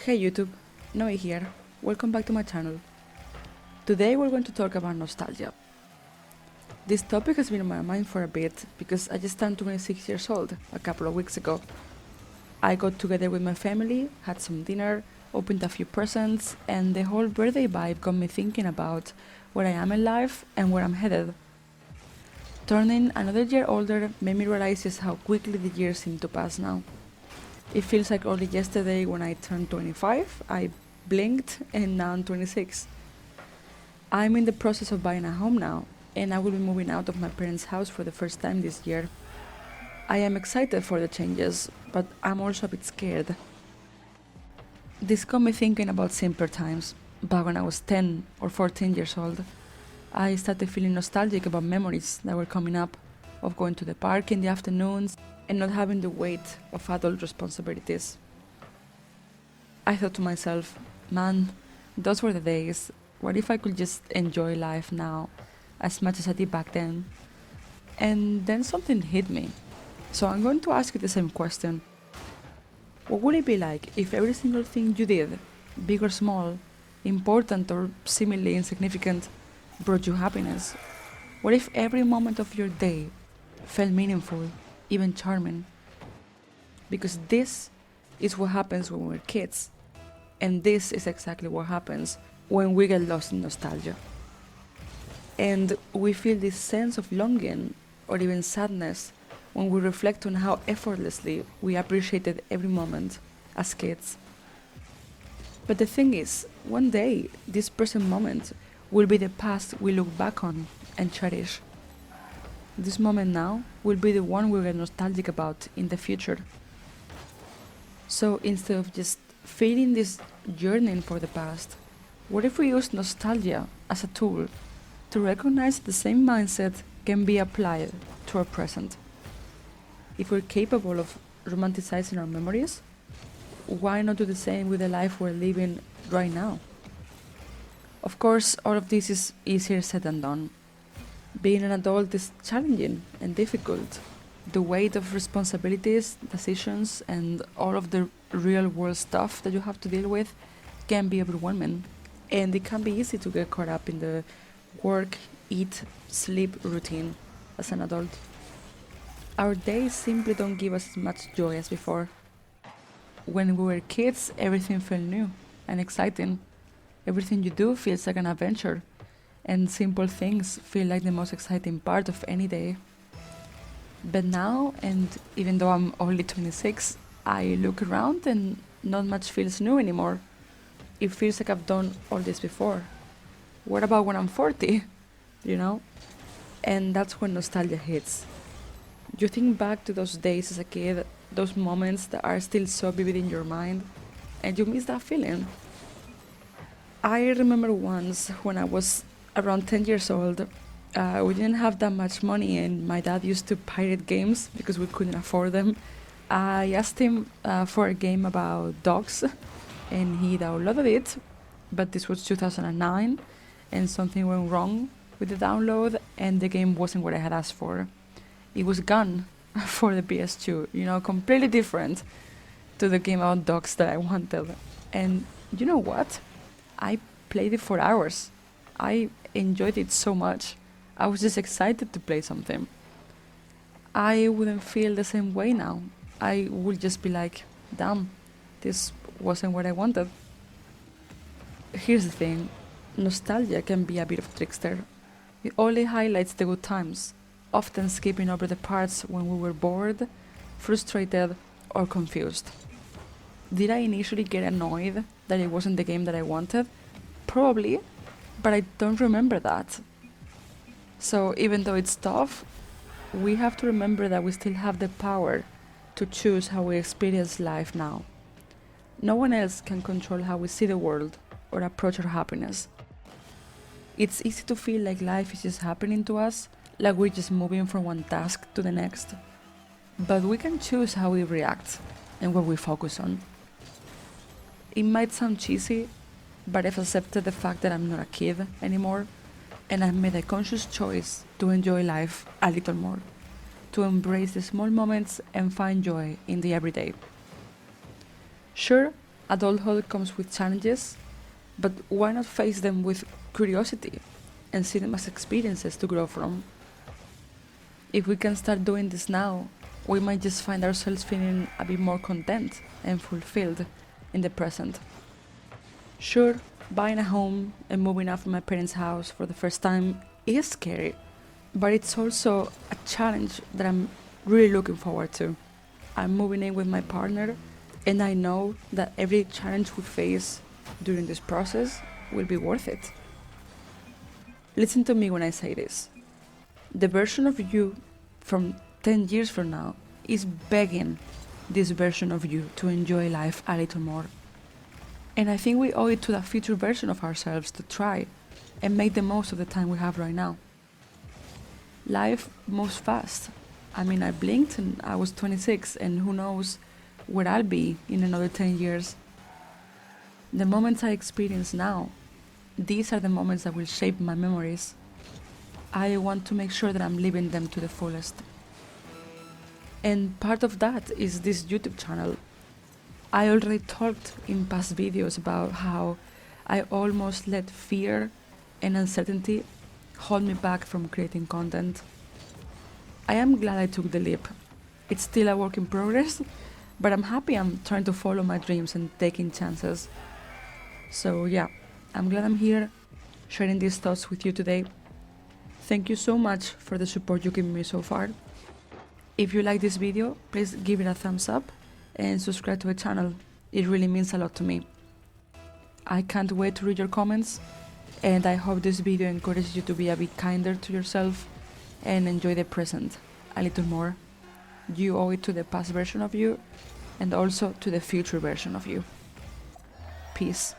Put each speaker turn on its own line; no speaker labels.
Hey YouTube, Nhoey here. Welcome back to my channel. Today we're going to talk about nostalgia. This topic has been on my mind for a bit because I just turned 26 years old a couple of weeks ago. I got together with my family, had some dinner, opened a few presents, and the whole birthday vibe got me thinking about where I am in life and where I'm headed. Turning another year older made me realize just how quickly the years seem to pass now. It feels like only yesterday when I turned 25, I blinked and now I'm 26. I'm in the process of buying a home now, and I will be moving out of my parents' house for the first time this year. I am excited for the changes, but I'm also a bit scared. This got me thinking about simpler times, back when I was 10 or 14 years old. I started feeling nostalgic about memories that were coming up, of going to the park in the afternoons and not having the weight of adult responsibilities. I thought to myself, man, those were the days. What if I could just enjoy life now as much as I did back then? And then something hit me. So I'm going to ask you the same question. What would it be like if every single thing you did, big or small, important or seemingly insignificant, brought you happiness? What if every moment of your day felt meaningful, even charming? Because this is what happens when we're kids. And this is exactly what happens when we get lost in nostalgia. And we feel this sense of longing or even sadness when we reflect on how effortlessly we appreciated every moment as kids. But the thing is, one day, this present moment will be the past we look back on and cherish. This moment now will be the one we get nostalgic about in the future. So instead of just feeling this yearning for the past, what if we use nostalgia as a tool to recognize the same mindset can be applied to our present? If we're capable of romanticizing our memories, why not do the same with the life we're living right now? Of course, all of this is easier said than done. Being an adult is challenging and difficult. The weight of responsibilities, decisions, and all of the real world stuff that you have to deal with can be overwhelming. And it can be easy to get caught up in the work, eat, sleep routine as an adult. Our days simply don't give us as much joy as before. When we were kids, everything felt new and exciting. Everything you do feels like an adventure, and simple things feel like the most exciting part of any day. But now, and even though I'm only 26, I look around and not much feels new anymore. It feels like I've done all this before. What about when I'm 40? You know? And that's when nostalgia hits. You think back to those days as a kid, those moments that are still so vivid in your mind, and you miss that feeling. I remember once when I was around 10 years old, we didn't have that much money, and my dad used to pirate games because we couldn't afford them. I asked him for a game about dogs, and he downloaded it, but this was 2009, and something went wrong with the download, and the game wasn't what I had asked for. It was gone for the PS2, completely different to the game about dogs that I wanted. And you know what? I played it for hours. I enjoyed it so much. I was just excited to play something. I wouldn't feel the same way now. I would just be like, damn, this wasn't what I wanted. Here's the thing, nostalgia can be a bit of a trickster. It only highlights the good times, often skipping over the parts when we were bored, frustrated, or confused. Did I initially get annoyed that it wasn't the game that I wanted? Probably, but I don't remember that. So even though it's tough, we have to remember that we still have the power to choose how we experience life now. No one else can control how we see the world or approach our happiness. It's easy to feel like life is just happening to us, like we're just moving from one task to the next. But we can choose how we react and what we focus on. It might sound cheesy, but I've accepted the fact that I'm not a kid anymore, and I've made a conscious choice to enjoy life a little more, to embrace the small moments and find joy in the everyday. Sure, Adulthood comes with challenges, but why not face them with curiosity and see them as experiences to grow from? If we can start doing this now, we might just find ourselves feeling a bit more content and fulfilled in the present. Sure, buying a home and moving out from my parents' house for the first time is scary, but it's also a challenge that I'm really looking forward to. I'm moving in with my partner, and I know that every challenge we face during this process will be worth it. Listen to me when I say this. The version of you from 10 years from now is begging this version of you to enjoy life a little more. And I think we owe it to that future version of ourselves to try and make the most of the time we have right now. Life moves fast. I mean, I blinked and I was 26, and who knows where I'll be in another 10 years. The moments I experience now, these are the moments that will shape my memories. I want to make sure that I'm living them to the fullest. And part of that is this YouTube channel. I already talked in past videos about how I almost let fear and uncertainty hold me back from creating content. I am glad I took the leap. It's still a work in progress, but I'm happy I'm trying to follow my dreams and taking chances. So yeah, I'm glad I'm here sharing these thoughts with you today. Thank you so much for the support you've given me so far. If you like this video, please give it a thumbs up and subscribe to the channel. It really means a lot to me. I can't wait to read your comments, and I hope this video encourages you to be a bit kinder to yourself and enjoy the present a little more. You owe it to the past version of you and also to the future version of you. Peace.